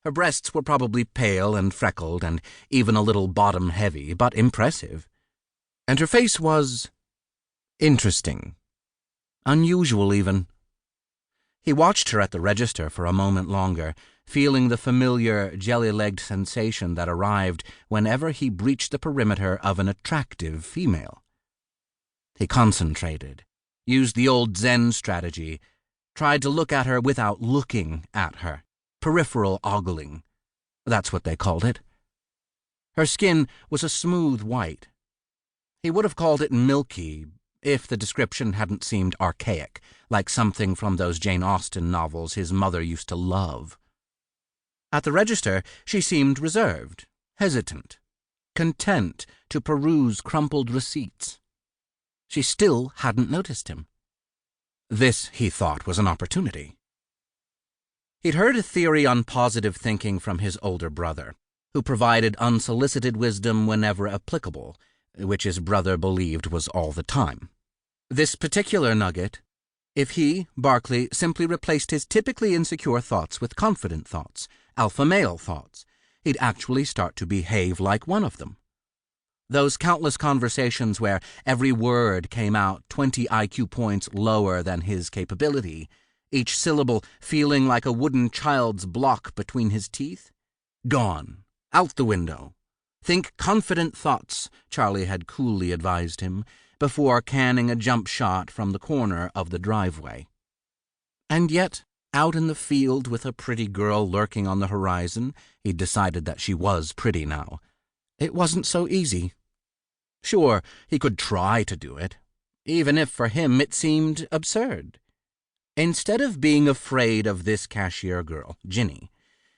Her breasts were probably pale and freckled and even a little bottom-heavy, but impressive. And her face was interesting. Unusual, even. He watched her at the register for a moment longer, feeling the familiar jelly-legged sensation that arrived whenever he breached the perimeter of an attractive female. He concentrated, used the old Zen strategy, tried to look at her without looking at her. Peripheral ogling. That's what they called it. Her skin was a smooth white. He would have called it milky, if the description hadn't seemed archaic, like something from those Jane Austen novels his mother used to love. At the register, she seemed reserved, hesitant, content to peruse crumpled receipts. She still hadn't noticed him. This, he thought, was an opportunity. He'd heard a theory on positive thinking from his older brother, who provided unsolicited wisdom whenever applicable, which his brother believed was all the time. This particular nugget: if he, Barkley, simply replaced his typically insecure thoughts with confident thoughts, alpha male thoughts, he'd actually start to behave like one of them. Those countless conversations where every word came out 20 IQ points lower than his capability, each syllable feeling like a wooden child's block between his teeth? Gone. Out the window. Think confident thoughts, Charlie had coolly advised him, before canning a jump shot from the corner of the driveway. And yet, out in the field with a pretty girl lurking on the horizon, he'd decided that she was pretty now. It wasn't so easy. Sure, he could try to do it, even if for him it seemed absurd. Instead of being afraid of this cashier girl, Ginny,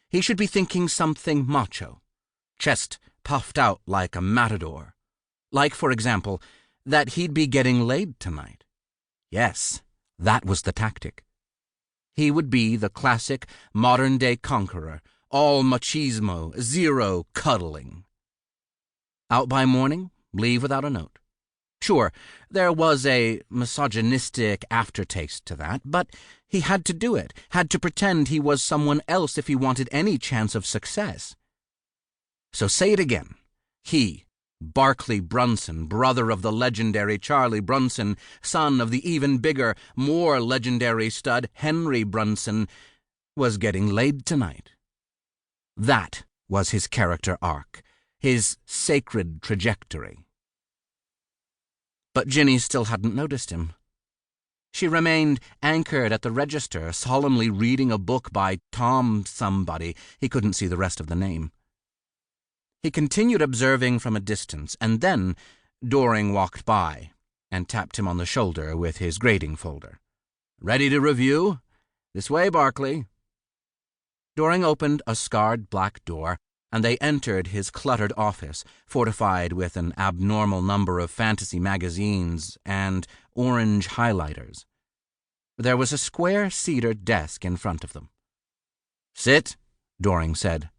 he should be thinking something macho, chest puffed out like a matador. Like, for example, that he'd be getting laid tonight. Yes, that was the tactic. He would be the classic modern-day conqueror, all machismo, zero cuddling. Out by morning, leave without a note. Sure, there was a misogynistic aftertaste to that, but he had to do it, had to pretend he was someone else if he wanted any chance of success. So say it again. He, Barkley Brunson, brother of the legendary Charlie Brunson, son of the even bigger, more legendary stud Henry Brunson, was getting laid tonight. That was his character arc, his sacred trajectory. But Ginny still hadn't noticed him. She remained anchored at the register, solemnly reading a book by Tom somebody. He couldn't see the rest of the name. He continued observing from a distance, and then Doring walked by and tapped him on the shoulder with his grading folder. "Ready to review? This way, Barkley." Doring opened a scarred black door, and they entered his cluttered office, fortified with an abnormal number of fantasy magazines and orange highlighters. There was a square cedar desk in front of them. "Sit," Doring said.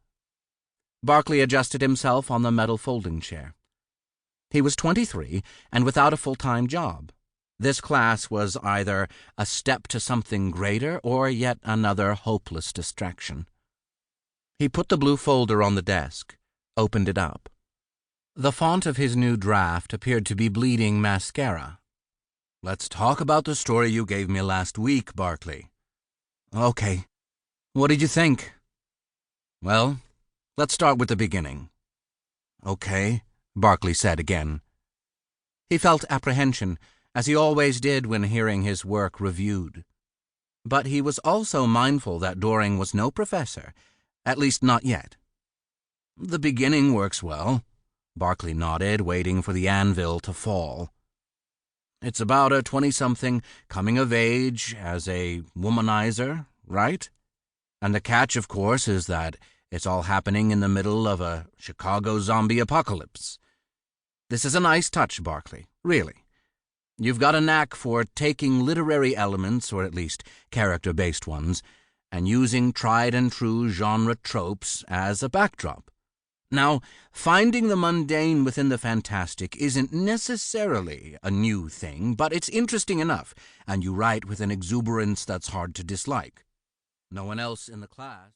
Barkley adjusted himself on the metal folding chair. He was 23 and without a full-time job. This class was either a step to something greater or yet another hopeless distraction. He put the blue folder on the desk, opened it up. The font of his new draft appeared to be bleeding mascara. "Let's talk about the story you gave me last week, Barkley." "Okay. What did you think?" "Well, let's start with the beginning." "Okay," Barkley said again. He felt apprehension, as he always did when hearing his work reviewed. But he was also mindful that Doring was no professor, at least not yet. "The beginning works well," Barkley nodded, waiting for the anvil to fall. "It's about a 20-something coming of age as a womanizer, right? And the catch, of course, is that it's all happening in the middle of a Chicago zombie apocalypse. This is a nice touch, Barkley, really. You've got a knack for taking literary elements, or at least character-based ones, and using tried-and-true genre tropes as a backdrop. Now, finding the mundane within the fantastic isn't necessarily a new thing, but it's interesting enough, and you write with an exuberance that's hard to dislike. No one else in the class